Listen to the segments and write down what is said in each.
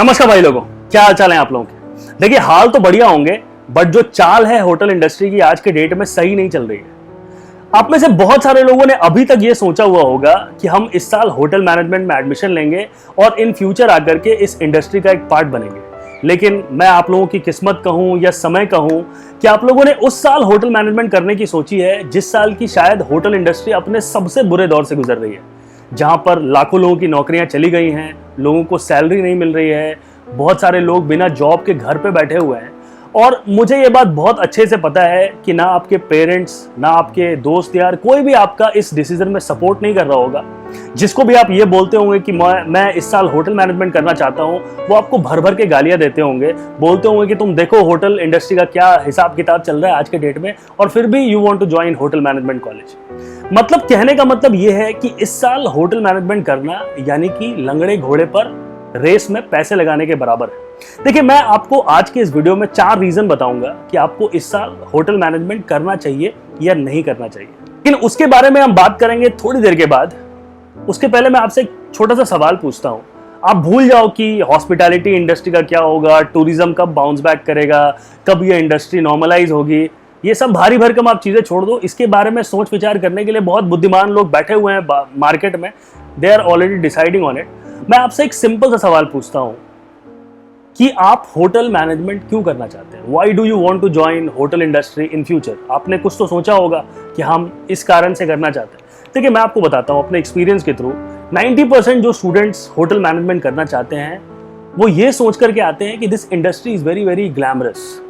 नमस्कार भाई लोगों, क्या हाल चाल है आप लोगों के। देखिए, हाल तो बढ़िया होंगे, बट जो चाल है होटल इंडस्ट्री की आज के डेट में सही नहीं चल रही है। आप में से बहुत सारे लोगों ने अभी तक ये सोचा हुआ होगा कि हम इस साल होटल मैनेजमेंट में एडमिशन लेंगे और इन फ्यूचर आकर के इस इंडस्ट्री का एक पार्ट बनेंगे। लेकिन मैं आप लोगों की किस्मत कहूं या समय कहूं कि आप लोगों ने उस साल होटल मैनेजमेंट करने की सोची है जिस साल की शायद होटल इंडस्ट्री अपने सबसे बुरे दौर से गुजर रही है, जहां पर लाखों लोगों की नौकरियां चली गई हैं, लोगों को सैलरी नहीं मिल रही है, बहुत सारे लोग बिना जॉब के घर पे बैठे हुए हैं। और मुझे ये बात बहुत अच्छे से पता है कि ना आपके पेरेंट्स, ना आपके दोस्त यार, कोई भी आपका इस डिसीजन में सपोर्ट नहीं कर रहा होगा। जिसको भी आप ये बोलते होंगे कि मैं इस साल होटल मैनेजमेंट करना चाहता हूँ, वो आपको भर भर के गालियां देते होंगे, बोलते होंगे कि तुम देखो होटल इंडस्ट्री का क्या हिसाब किताब चल रहा है आज के डेट में, और फिर भी you want to join hotel management college. मतलब कहने का मतलब ये है कि इस साल होटल मैनेजमेंट करना यानी कि लंगड़े घोड़े पर रेस में पैसे लगाने के बराबर है। देखिए, मैं आपको आज के इस वीडियो में 4 रीजन बताऊंगा कि आपको इस साल होटल मैनेजमेंट करना चाहिए या नहीं करना चाहिए। लेकिन उसके बारे में हम बात करेंगे थोड़ी देर के बाद। उसके पहले मैं आपसे एक छोटा सा सवाल पूछता हूं। आप भूल जाओ कि हॉस्पिटैलिटी इंडस्ट्री का क्या होगा, टूरिज्म कब बाउंस बैक करेगा, कब ये इंडस्ट्री नॉर्मलाइज होगी, ये सब भारी भरकम आप चीजें छोड़ दो। इसके बारे में सोच विचार करने के लिए बहुत बुद्धिमान लोग बैठे हुए हैं मार्केट में, they are already deciding on it. मैं आपसे एक सिंपल सा सवाल पूछता हूं कि आप होटल मैनेजमेंट क्यों करना चाहते हैं। Why do you want to join hotel industry in future. आपने कुछ तो सोचा होगा कि हम इस कारण से करना चाहते हैं। देखिए, मैं आपको बताता हूं अपने एक्सपीरियंस के थ्रू, 90% जो स्टूडेंट्स होटल मैनेजमेंट करना चाहते हैं वो ये सोच करके आते हैं कि this industry is very very glamorous.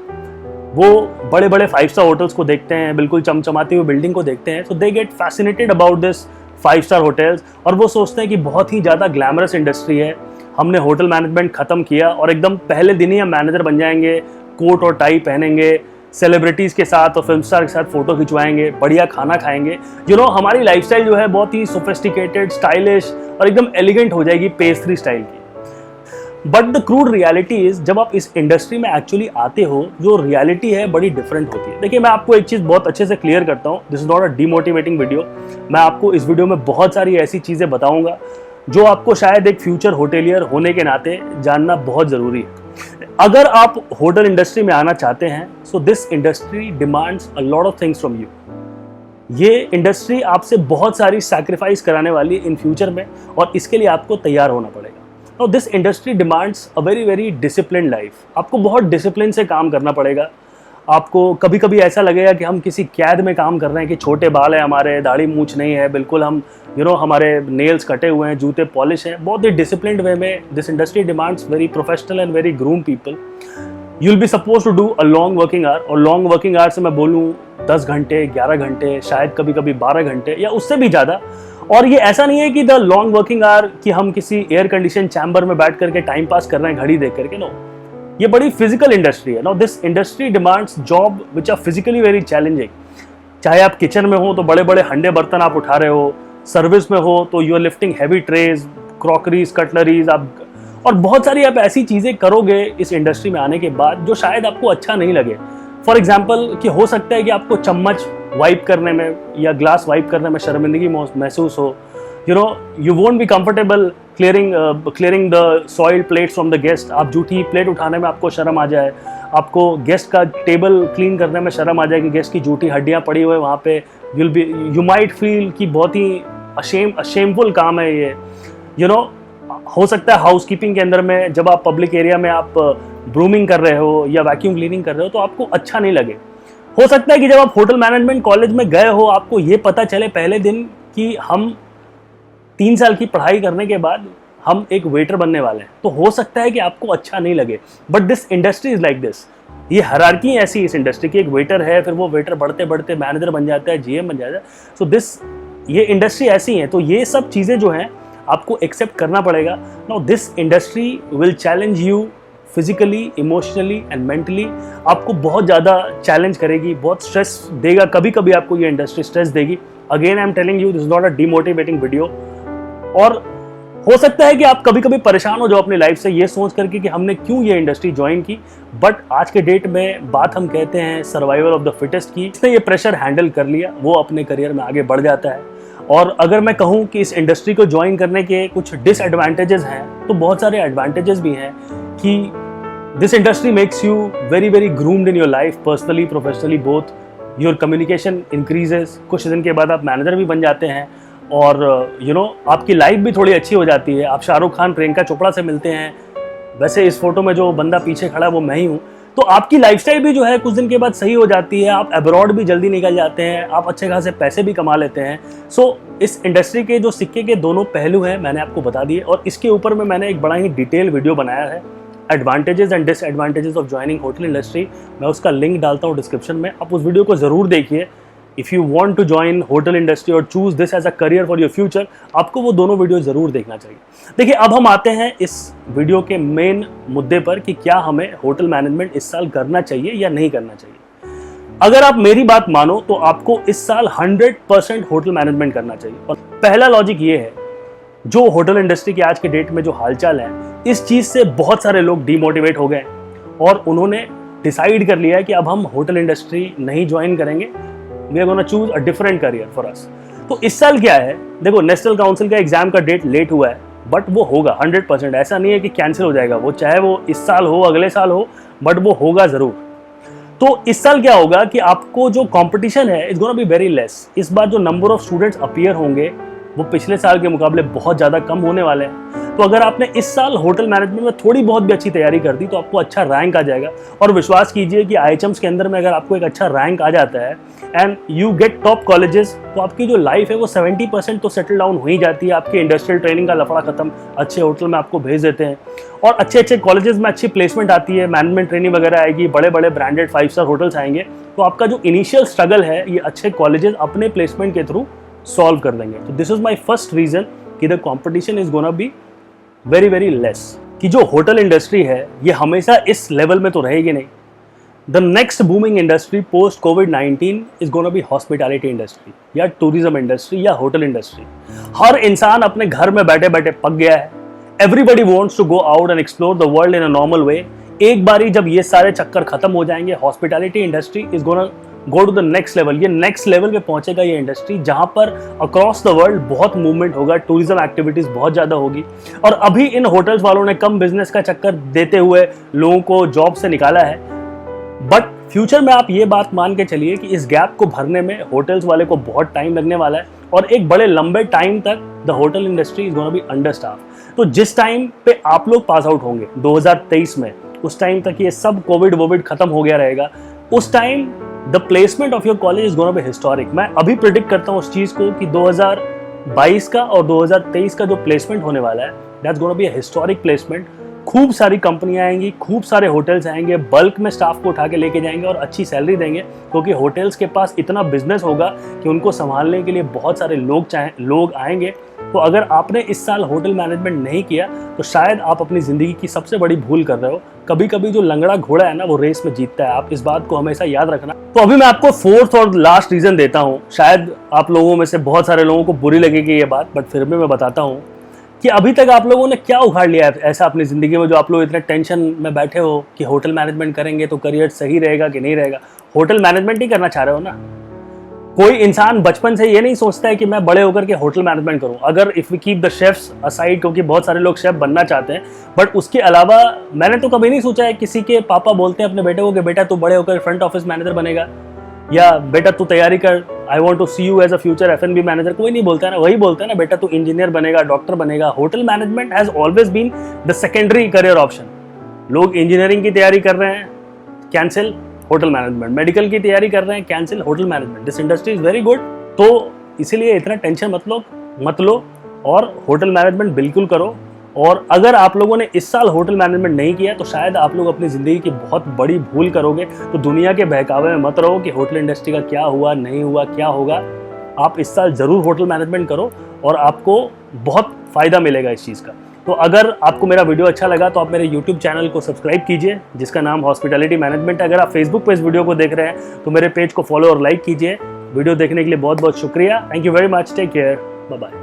वो बड़े बड़े 5 स्टार होटल्स को देखते हैं, बिल्कुल चमचमाती हुई बिल्डिंग को देखते हैं, so they get fascinated about this 5 star hotels, और वो सोचते हैं कि बहुत ही ज़्यादा ग्लैमरस इंडस्ट्री है। हमने होटल मैनेजमेंट खत्म किया और एकदम पहले दिन ही हम मैनेजर बन जाएंगे, कोट और टाई पहनेंगे, सेलिब्रिटीज़ के साथ और फिल्म स्टार के साथ फोटो खिंचवाएंगे, बढ़िया खाना खाएंगे। हमारी लाइफस्टाइल जो है बहुत ही सोफिस्टिकेटेड, स्टाइलिश और एकदम एलिगेंट हो जाएगी, पेज 3 स्टाइल की। But the crude reality is, जब आप इस इंडस्ट्री में एक्चुअली आते हो, जो रियलिटी है बड़ी डिफरेंट होती है। देखिए, मैं आपको एक चीज़ बहुत अच्छे से क्लियर करता हूँ, this is not a demotivating video. मैं आपको इस वीडियो में बहुत सारी ऐसी चीज़ें बताऊंगा जो आपको शायद एक फ्यूचर होटेलियर होने के नाते जानना बहुत ज़रूरी है। अगर आप होटल इंडस्ट्री में आना चाहते हैं, so this industry demands a lot of things from you. ये इंडस्ट्री आपसे बहुत सारी सैक्रिफाइस कराने वाली है इन फ्यूचर में, और इसके लिए आपको तैयार होना पड़ेगा। Now, this industry demands a very very disciplined life. आपको बहुत डिसिप्लिन से काम करना पड़ेगा। आपको कभी कभी ऐसा लगेगा कि हम किसी कैद में काम कर रहे हैं, कि छोटे बाल है हमारे, दाढ़ी मूछ नहीं है, बिल्कुल हम हमारे नेल्स कटे हुए हैं, जूते पॉलिश हैं, बहुत ही डिसिप्लिन्ड वे में। This industry demands very professional and very groom people. You will be suppose to do a long working hour, और लॉन्ग वर्किंग आवर से मैं बोलूँ 10 घंटे, 11 घंटे, शायद कभी कभी 12 घंटे या उससे भी ज़्यादा। और ये ऐसा नहीं है कि द लॉन्ग वर्किंग आवर कि हम किसी एयर कंडीशन चैम्बर में बैठ करके टाइम पास कर रहे हैं घड़ी देख करके। नो, ये बड़ी फिजिकल इंडस्ट्री है। No, this industry demands job which are physically very challenging. चाहे आप किचन में हो तो बड़े बड़े हंडे बर्तन आप उठा रहे हो, सर्विस में हो तो you are lifting heavy trays, crockeries, cutleries, आप और बहुत सारी आप ऐसी चीज़ें करोगे इस इंडस्ट्री में आने के बाद जो शायद आपको अच्छा नहीं लगे। फॉर एग्जाम्पल, कि हो सकता है कि आपको चम्मच वाइप करने में या ग्लास वाइप करने में शर्मिंदगी महसूस हो। You won't be comfortable clearing the soiled plates from the guest. आप जूठी प्लेट उठाने में आपको शर्म आ जाए, आपको गेस्ट का टेबल क्लीन करने में शर्म आ जाए कि गेस्ट की जूठी हड्डियाँ पड़ी हुई है वहाँ पे। यू माइट फील कि बहुत ही अशेमफुल काम है ये। हो सकता है हाउसकीपिंग के अंदर में जब आप पब्लिक एरिया में आप ब्रूमिंग कर रहे हो या वैक्यूम क्लीनिंग कर रहे हो तो आपको अच्छा नहीं लगे। हो सकता है कि जब आप होटल मैनेजमेंट कॉलेज में गए हो, आपको ये पता चले पहले दिन कि हम 3 साल की पढ़ाई करने के बाद हम एक वेटर बनने वाले हैं, तो हो सकता है कि आपको अच्छा नहीं लगे। But this industry is like this. ये हायरार्की ऐसी इस इंडस्ट्री की, एक वेटर है, फिर वो वेटर बढ़ते बढ़ते मैनेजर बन जाता है, जीएम बन जाता है। सो ये इंडस्ट्री ऐसी है, तो ये सब चीज़ें जो हैं आपको एक्सेप्ट करना पड़ेगा। Now this industry will challenge you physically, emotionally and mentally. आपको बहुत ज़्यादा चैलेंज करेगी, बहुत स्ट्रेस देगा, कभी कभी आपको ये इंडस्ट्री स्ट्रेस देगी। Again I am telling you, this is not a demotivating video. और हो सकता है कि आप कभी कभी परेशान हो जाओ अपनी लाइफ से ये सोच करके कि हमने क्यों ये इंडस्ट्री ज्वाइन की। बट आज के डेट में बात हम कहते हैं सर्वाइवल ऑफ द फिटेस्ट की। जिसने ये प्रेशर हैंडल कर लिया वो अपने करियर में आगे बढ़ जाता है। और अगर मैं कहूँ कि इस इंडस्ट्री को ज्वाइन करने के कुछ डिसएडवांटेजेस हैं तो बहुत सारे एडवांटेजेस भी हैं कि this industry makes you very very groomed in your life, personally professionally both. Your communication increases, कुछ दिन के बाद आप मैनेजर भी बन जाते हैं और आपकी लाइफ भी थोड़ी अच्छी हो जाती है। आप शाहरुख खान प्रियंका चोपड़ा से मिलते हैं, वैसे इस फोटो में जो बंदा पीछे खड़ा है वो मैं ही हूँ। तो आपकी लाइफस्टाइल भी जो है कुछ दिन के बाद सही हो जाती है, आप अब्रॉड भी जल्दी निकल जाते हैं, आप अच्छे खासे पैसे भी कमा लेते हैं। सो इस इंडस्ट्री के जो सिक्के के दोनों पहलू हैं मैंने आपको बता दिए, और इसके ऊपर में मैंने एक बड़ा ही डिटेल वीडियो बनाया है, advantages and disadvantages of joining hotel industry. मैं उसका लिंक डालता हूँ डिस्क्रिप्शन में, आप उस वीडियो को ज़रूर देखिए। If you want to join hotel industry और choose this as a career for your future, आपको वो दोनों वीडियो ज़रूर देखना चाहिए। देखिए, अब हम आते हैं इस वीडियो के मेन मुद्दे पर कि क्या हमें होटल मैनेजमेंट इस साल करना चाहिए या नहीं करना चाहिए। अगर आप मेरी बात मानो तो आपको इस साल 100% होटल मैनेजमेंट करना चाहिए। और पहला लॉजिक ये है, जो होटल इंडस्ट्री की आज के डेट में जो हालचाल है, इस चीज़ से बहुत सारे लोग डीमोटिवेट हो गए और उन्होंने डिसाइड कर लिया है कि अब हम होटल इंडस्ट्री नहीं ज्वाइन करेंगे, we are gonna choose a different career for us. तो इस साल क्या है, देखो नेशनल काउंसिल का एग्जाम का डेट लेट हुआ है, बट वो होगा 100%। ऐसा नहीं है कि कैंसिल हो जाएगा, वो चाहे वो इस साल हो अगले साल हो, बट वो होगा ज़रूर। तो इस साल क्या होगा कि आपको जो कंपटीशन है it's gonna be very less. इस बार जो नंबर ऑफ स्टूडेंट्स अपीयर होंगे वो पिछले साल के मुकाबले बहुत ज़्यादा कम होने वाले हैं। तो अगर आपने इस साल होटल मैनेजमेंट में थोड़ी बहुत भी अच्छी तैयारी कर दी तो आपको अच्छा रैंक आ जाएगा। और विश्वास कीजिए कि IHMs के अंदर में अगर आपको एक अच्छा रैंक आ जाता है and you get top colleges, तो आपकी जो लाइफ है वो 70% तो सेटल डाउन हो ही जाती है। आपकी इंडस्ट्रियल ट्रेनिंग का लफड़ा खत्म, अच्छे होटल में आपको भेज देते हैं और अच्छे अच्छे कॉलेजेस में अच्छी प्लेसमेंट आती है, मैनेजमेंट ट्रेनिंग वगैरह आएगी, बड़े बड़े ब्रांडेड 5 स्टार होटल्स आएंगे। तो आपका जो इनिशियल स्ट्रगल है ये अच्छे कॉलेजेस अपने प्लेसमेंट के थ्रू सॉल्व कर देंगे। तो this is my first reason कि the competition is gonna be very very less, कि जो होटल इंडस्ट्री है ये हमेशा इस लेवल में तो रहेगी नहीं। The next booming industry post कोविड-19 is gonna be hospitality industry या टूरिज्म इंडस्ट्री या होटल इंडस्ट्री। हर इंसान अपने घर में बैठे बैठे पक गया है। Everybody wants to go out and explore the world in a normal way. एक बारी जब ये सारे चक्कर खत्म हो जाएंगे, hospitality industry is gonna go to the next level. ये नेक्स्ट लेवल पे पहुंचेगा ये इंडस्ट्री, जहां पर अक्रॉस द वर्ल्ड बहुत मूवमेंट होगा, टूरिज्म एक्टिविटीज बहुत ज्यादा होगी। और अभी इन होटल्स वालों ने कम बिजनेस का चक्कर देते हुए लोगों को जॉब से निकाला है, बट फ्यूचर में आप ये बात मान के चलिए कि इस गैप को भरने में होटल्स वाले को बहुत टाइम लगने वाला है और एक बड़े लंबे टाइम तक the hotel industry is gonna be under staff. तो जिस टाइम पे आप लोग पास आउट होंगे 2023 में, उस टाइम तक ये सब कोविड खत्म हो गया रहेगा। उस time the placement of your college is gonna B historic. मैं अभी प्रिडिक्ट करता हूँ उस चीज़ को कि 2022 का और 2023 का जो प्लेसमेंट होने वाला है that's gonna be a historic placement. खूब सारी कंपनियां आएंगी, खूब सारे होटल्स आएंगे, बल्क में स्टाफ को उठा के लेके जाएंगे और अच्छी सैलरी देंगे, क्योंकि होटल्स के पास इतना बिजनेस होगा कि उनको संभालने के लिए बहुत सारे लोग आएंगे। तो अगर आपने इस साल होटल मैनेजमेंट नहीं किया तो शायद आप अपनी ज़िंदगी की सबसे बड़ी भूल कर रहे हो। कभी कभी जो लंगड़ा घोड़ा है ना वो रेस में जीतता है, आप इस बात को हमेशा याद रखना। तो अभी मैं आपको फोर्थ और लास्ट रीज़न देता हूँ। शायद आप लोगों में से बहुत सारे लोगों को बुरी लगेगी ये बात, बट फिर भी मैं बताता हूँ कि अभी तक आप लोगों ने क्या उखाड़ लिया है ऐसा अपनी ज़िंदगी में, जो आप लोग इतने टेंशन में बैठे हो कि होटल मैनेजमेंट करेंगे तो करियर सही रहेगा कि नहीं रहेगा। होटल मैनेजमेंट ही करना चाह रहे हो ना। कोई इंसान बचपन से ये नहीं सोचता है कि मैं बड़े होकर के होटल मैनेजमेंट करूं। अगर if we keep the chefs aside, क्योंकि बहुत सारे लोग शेफ बनना चाहते हैं, बट उसके अलावा मैंने तो कभी नहीं सोचा है किसी के पापा बोलते हैं अपने बेटे को कि बेटा तू बड़े होकर फ्रंट ऑफिस मैनेजर बनेगा, या बेटा तू तैयारी कर, I want to see you as a future F&B manager. कोई नहीं बोलता है ना, वही बोलता है ना बेटा तू इंजीनियर बनेगा, डॉक्टर बनेगा। Hotel management has always been the secondary career option. लोग इंजीनियरिंग की तैयारी कर रहे हैं, कैंसिल होटल मैनेजमेंट। मेडिकल की तैयारी कर रहे हैं, cancel hotel management. This industry is very good. तो इसीलिए इतना टेंशन मत लो और होटल मैनेजमेंट बिल्कुल करो। और अगर आप लोगों ने इस साल होटल मैनेजमेंट नहीं किया तो शायद आप लोग अपनी ज़िंदगी की बहुत बड़ी भूल करोगे। तो दुनिया के बहकावे में मत रहो कि होटल इंडस्ट्री का क्या हुआ नहीं हुआ, क्या होगा। आप इस साल ज़रूर होटल मैनेजमेंट करो और आपको बहुत फ़ायदा मिलेगा इस चीज़ का। तो अगर आपको मेरा वीडियो अच्छा लगा तो आप मेरे YouTube चैनल को सब्सक्राइब कीजिए, जिसका नाम हॉस्पिटैलिटी मैनेजमेंट है। अगर आप फेसबुक पे इस वीडियो को देख रहे हैं तो मेरे पेज को फॉलो और लाइक कीजिए। वीडियो देखने के लिए बहुत बहुत शुक्रिया। Thank you very much. Take care. Bye bye.